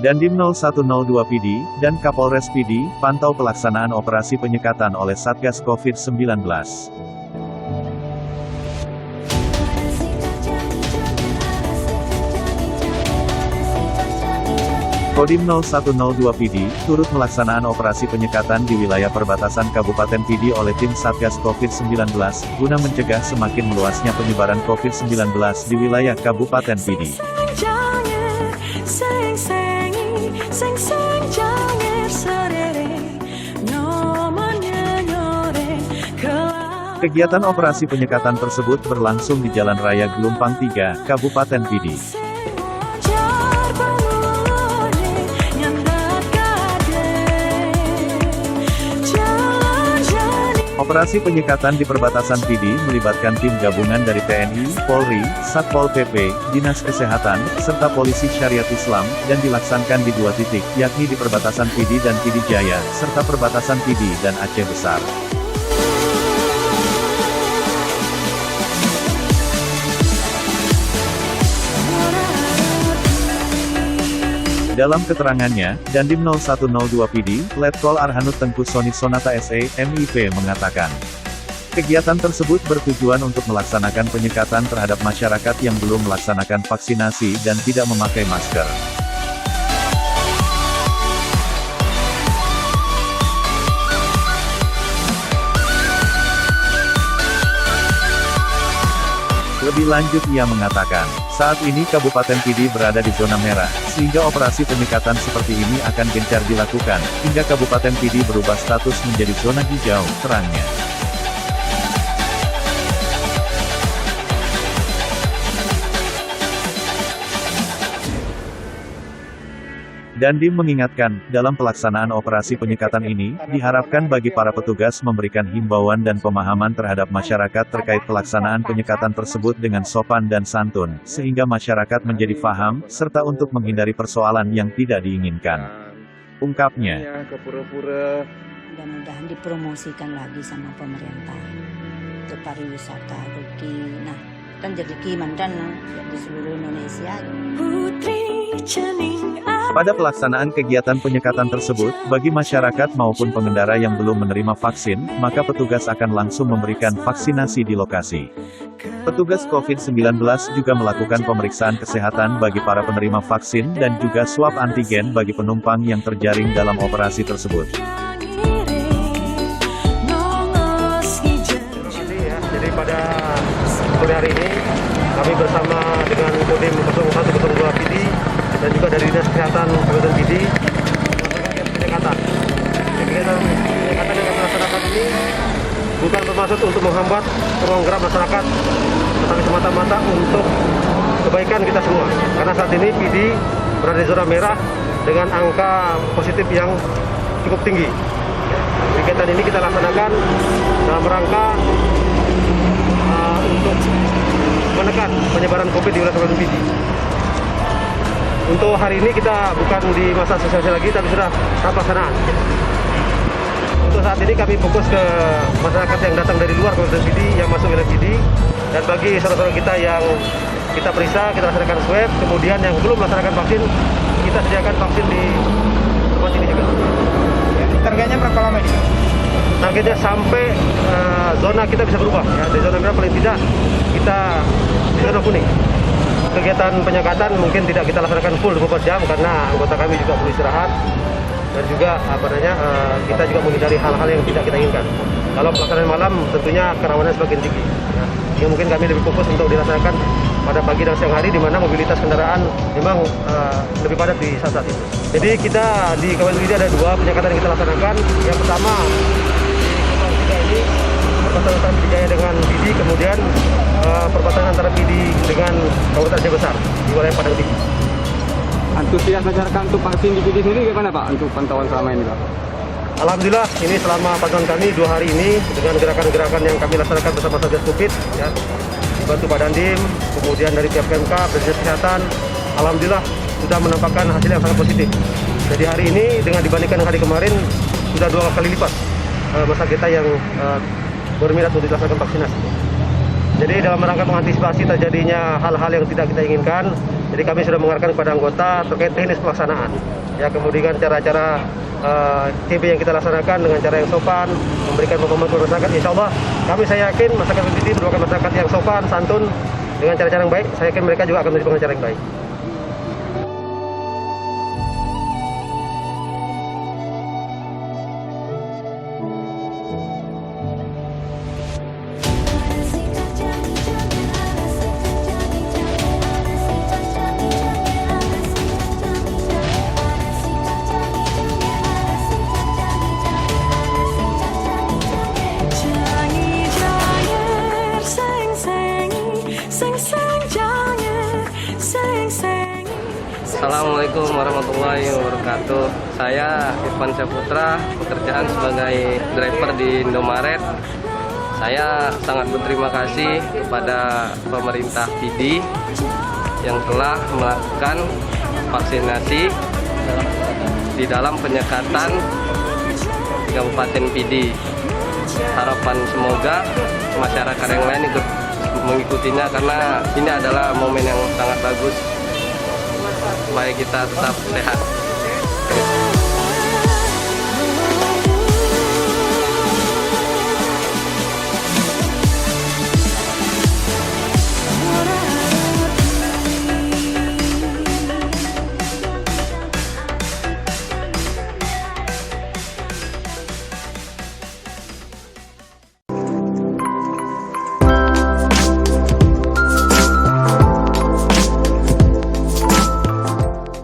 Dandim 0102 PD, dan Kapolres PD, pantau pelaksanaan operasi penyekatan oleh Satgas COVID-19. Kodim 0102 PD, turut melaksanaan operasi penyekatan di wilayah perbatasan Kabupaten PD oleh tim Satgas COVID-19, guna mencegah semakin meluasnya penyebaran COVID-19 di wilayah Kabupaten PD. Kegiatan operasi penyekatan tersebut berlangsung di Jalan Raya Gelumpang 3, Kabupaten PD. Operasi penyekatan di perbatasan PD melibatkan tim gabungan dari TNI, Polri, Satpol PP, Dinas Kesehatan, serta Polisi Syariat Islam, dan dilaksanakan di 2 titik, yakni di perbatasan PD dan PD Jaya, serta perbatasan PD dan Aceh Besar. Dalam keterangannya, Dandim 0102 PD, Letkol Arhanud Tengku Soni Sonata SE, MIP mengatakan, kegiatan tersebut bertujuan untuk melaksanakan penyekatan terhadap masyarakat yang belum melaksanakan vaksinasi dan tidak memakai masker. Lebih lanjut ia mengatakan, saat ini Kabupaten PD berada di zona merah, sehingga operasi penyekatan seperti ini akan gencar dilakukan, hingga Kabupaten PD berubah status menjadi zona hijau, terangnya. Dandim mengingatkan, dalam pelaksanaan operasi penyekatan ini, diharapkan bagi para petugas memberikan himbauan dan pemahaman terhadap masyarakat terkait pelaksanaan penyekatan tersebut dengan sopan dan santun, sehingga masyarakat menjadi paham, serta untuk menghindari persoalan yang tidak diinginkan. Ungkapnya. Mudah-mudahan dipromosikan lagi sama pemerintah untuk pariwisata, rezeki. Nah, kan jadi kimandan di seluruh Indonesia. Pada pelaksanaan kegiatan penyekatan tersebut, bagi masyarakat maupun pengendara yang belum menerima vaksin, maka petugas akan langsung memberikan vaksinasi di lokasi. Petugas COVID-19 juga melakukan pemeriksaan kesehatan bagi para penerima vaksin dan juga swab antigen bagi penumpang yang terjaring dalam operasi tersebut. Jadi pada sore hari ini, kami bersama dengan Kodim 0102 PD dan juga dari Dinas Kesehatan Kabupaten PD melakukan penyekatan. Kegiatan penyekatan yang kami laksanakan ini bukan bermaksud untuk menghambat ruang gerak masyarakat, tetapi semata-mata untuk kebaikan kita semua. Karena saat ini PD berada di zona merah dengan angka positif yang cukup tinggi. Kegiatan ini kita laksanakan dalam rangka untuk menekan penyebaran COVID di wilayah Kabupaten PD. Untuk hari ini kita bukan di masa sosialisasi lagi, tapi sudah tahap pelaksanaan. Untuk saat ini kami fokus ke masyarakat yang datang dari luar Kabupaten PD, yang masuk wilayah PD, dan bagi saudara-saudara kita yang kita periksa, kita laksanakan swab, kemudian yang belum melaksanakan vaksin, kita sediakan vaksin di rumah sini juga. Targetnya berapa lama ini? Targetnya sampai zona kita bisa berubah, ya. Di zona merah paling tidak kita di zona kuning. Kegiatan penyekatan mungkin tidak kita laksanakan full 24 jam karena anggota kami juga perlu istirahat dan juga kita juga menghindari hal-hal yang tidak kita inginkan. Kalau pelaksanaan malam tentunya kerawanan semakin tinggi. Ya. Yang mungkin kami lebih fokus untuk dilaksanakan pada pagi dan siang hari di mana mobilitas kendaraan memang lebih padat di saat-saat itu. Jadi kita di Kabupaten PD ada 2 penyekatan yang kita laksanakan. Yang pertama di Gelombang 3 ini perbatasan antara PD Jaya dengan PD, kemudian perbatasan antara PD dengan Kabupaten Aceh Besar di wilayah Padang PD. Antusias masyarakat untuk vaksin di PD sendiri gimana Pak untuk pantauan selama ini Pak? Alhamdulillah ini selama pantauan kami 2 hari ini dengan gerakan-gerakan yang kami laksanakan bersama Satgas Covid, ya, dibantu Pak Dandim, kemudian dari pihak Pemkab, dari Dinas Kesehatan, alhamdulillah sudah menampakkan hasil yang sangat positif. Jadi hari ini dengan dibandingkan hari kemarin sudah 2 kali lipat masa kita yang berminat untuk dilaksanakan vaksinasi. Jadi dalam rangka mengantisipasi terjadinya hal-hal yang tidak kita inginkan, jadi kami sudah mengarahkan kepada anggota terkait teknis pelaksanaan. Ya, kemudian cara-cara CB yang kita laksanakan dengan cara yang sopan, memberikan pemahaman kepada masyarakat. Insya Allah, saya yakin masyarakat BPD merupakan masyarakat yang sopan, santun, dengan cara-cara yang baik. Saya yakin mereka juga akan menjadi pengacara yang baik. Assalamualaikum warahmatullahi wabarakatuh. Saya Irfan Saputra, pekerjaan sebagai driver di Indomaret. Saya sangat berterima kasih kepada pemerintah PD yang telah melakukan vaksinasi di dalam penyekatan Kabupaten PD. Harapan semoga masyarakat yang lain ikut mengikutinya karena ini adalah momen yang sangat bagus supaya kita tetap sehat.